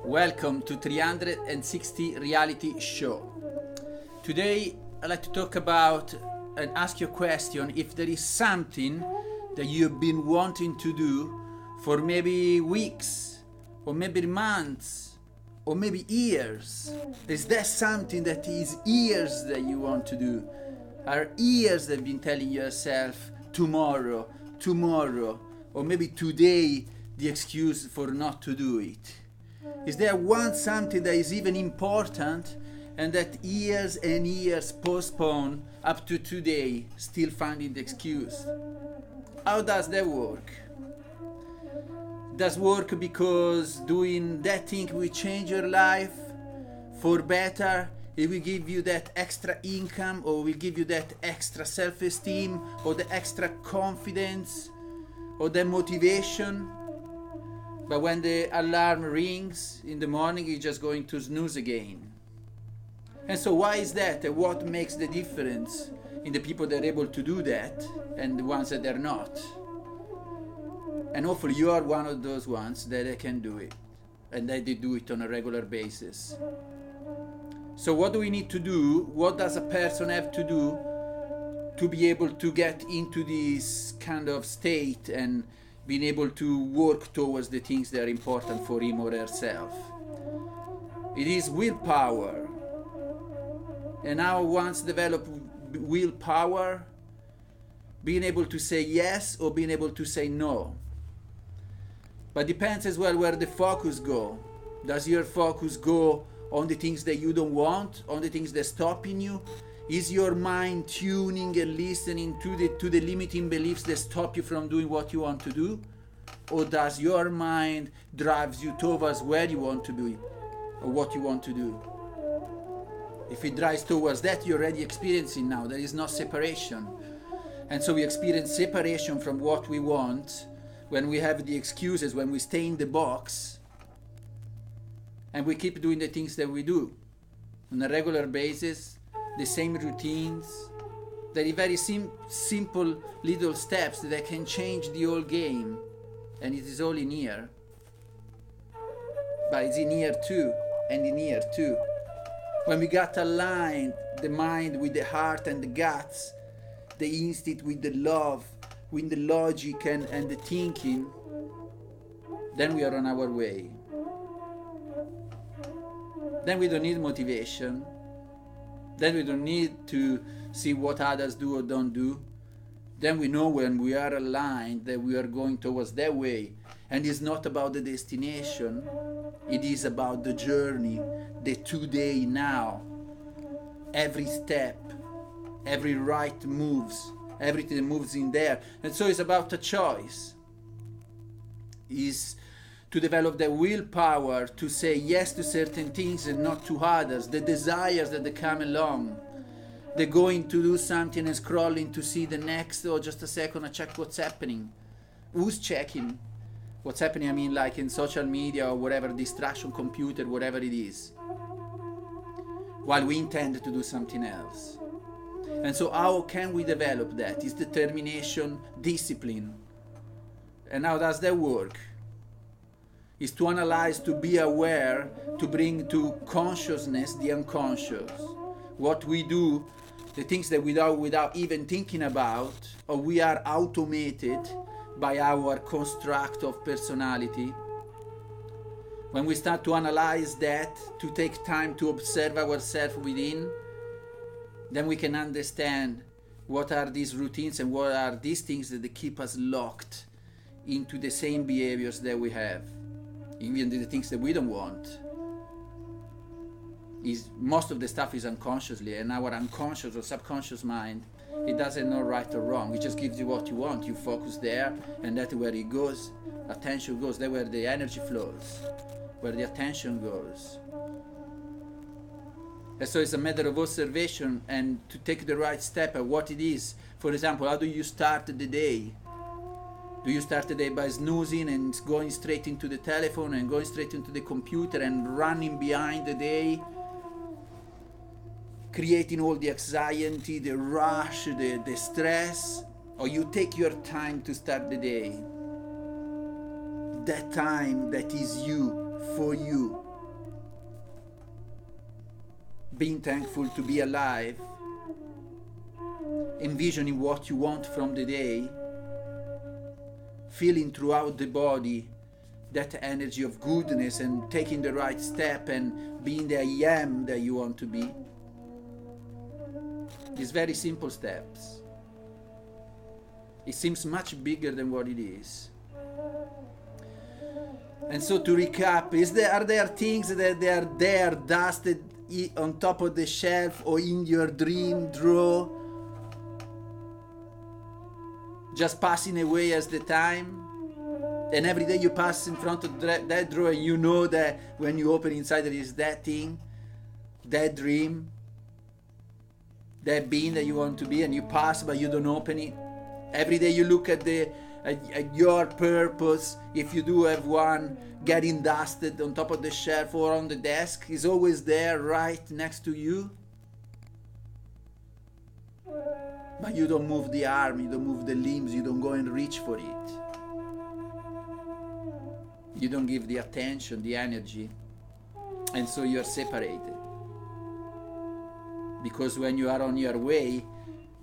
Welcome to 360 Reality Show. Today I'd like to talk about and ask you a question if there is something that you've been wanting to do for maybe weeks or maybe months or maybe years. Is there something that is years that you want to do? Are years that you've been telling yourself tomorrow, or maybe today the excuse for not to do it? Is there something that is even important and that years and years postpone up to today, still finding the excuse? How does that work? Does work because doing that thing will change your life for better? It will give you that extra income, or will give you that extra self-esteem, or the extra confidence, or the motivation? But when the alarm rings in the morning, you're just going to snooze again. And so why is that? And what makes the difference in the people that are able to do that and the ones that are not? And hopefully you are one of those ones that can do it, and that they do it on a regular basis. So what do we need to do? What does a person have to do to be able to get into this kind of state and being able to work towards the things that are important for him or herself? It is willpower. And now once develop willpower, being able to say yes or being able to say no. But depends as well where the focus go. Does your focus go on the things that you don't want, on the things that stopping you? Is your mind tuning and listening to the limiting beliefs that stop you from doing what you want to do? Or does your mind drives you towards where you want to be or what you want to do? If it drives towards that, you're already experiencing now. There is no separation. And so we experience separation from what we want when we have the excuses, when we stay in the box, and we keep doing the things that we do on a regular basis, the same routines. There are very simple little steps that can change the whole game, and it is all in here. But it's in here too, and in here too. When we got aligned, the mind with the heart and the guts, the instinct with the love, with the logic and the thinking, then we are on our way. Then we don't need motivation. Then we don't need to see what others do or don't do. Then we know when we are aligned that we are going towards that way. And it's not about the destination. It is about the journey, the today, now. Every step, every right moves, everything that moves in there. And so it's about a choice. Is to develop the willpower to say yes to certain things and not to others, the desires that they come along, the going to do something and scrolling to see the next, or just a second, I check what's happening. Who's checking what's happening? I mean, like in social media or whatever, distraction, computer, whatever it is, while we intend to do something else. And so how can we develop that? It's determination, discipline. And how does that work? Is to analyze, to be aware, to bring to consciousness the unconscious. What we do, the things that without even thinking about, or we are automated by our construct of personality. When we start to analyze that, to take time to observe ourselves within, then we can understand what are these routines and what are these things that keep us locked into the same behaviors that we have. Even the things that we don't want. Most of the stuff is unconsciously, and our unconscious or subconscious mind, it doesn't know right or wrong. It just gives you what you want. You focus there, and that's where it goes. Attention goes. That's where the energy flows, where the attention goes. And so it's a matter of observation and to take the right step at what it is. For example, how do you start the day? Do you start the day by snoozing and going straight into the telephone and going straight into the computer and running behind the day, creating all the anxiety, the rush, the stress? Or you take your time to start the day? of that time that is you, for you. Being thankful to be alive, envisioning what you want from the day, feeling throughout the body that energy of goodness and taking the right step and being the I am that you want to be. These very simple steps. It seems much bigger than what it is. And so to recap, are there things that they are there dusted on top of the shelf or in your dream drawer, just passing away as the time? And every day you pass in front of that drawer and you know that when you open inside there is that thing, that dream, that being that you want to be, and you pass but you don't open it. Every day you look at your purpose, if you do have one, getting dusted on top of the shelf or on the desk, is always there right next to you. But you don't move the arm, you don't move the limbs, you don't go and reach for it. You don't give the attention, the energy, and so you are separated. Because when you are on your way,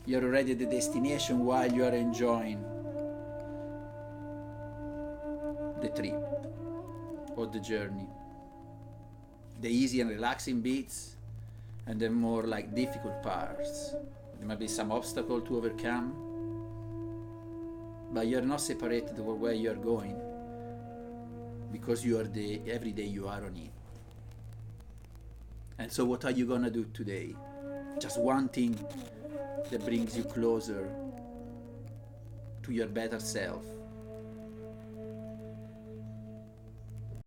you're already at the destination while you are enjoying the trip or the journey. The easy and relaxing bits and the more like difficult parts. There might be some obstacle to overcome, but you're not separated from where you're going, because you are every day you are on it. And so what are you gonna do today? Just one thing that brings you closer to your better self.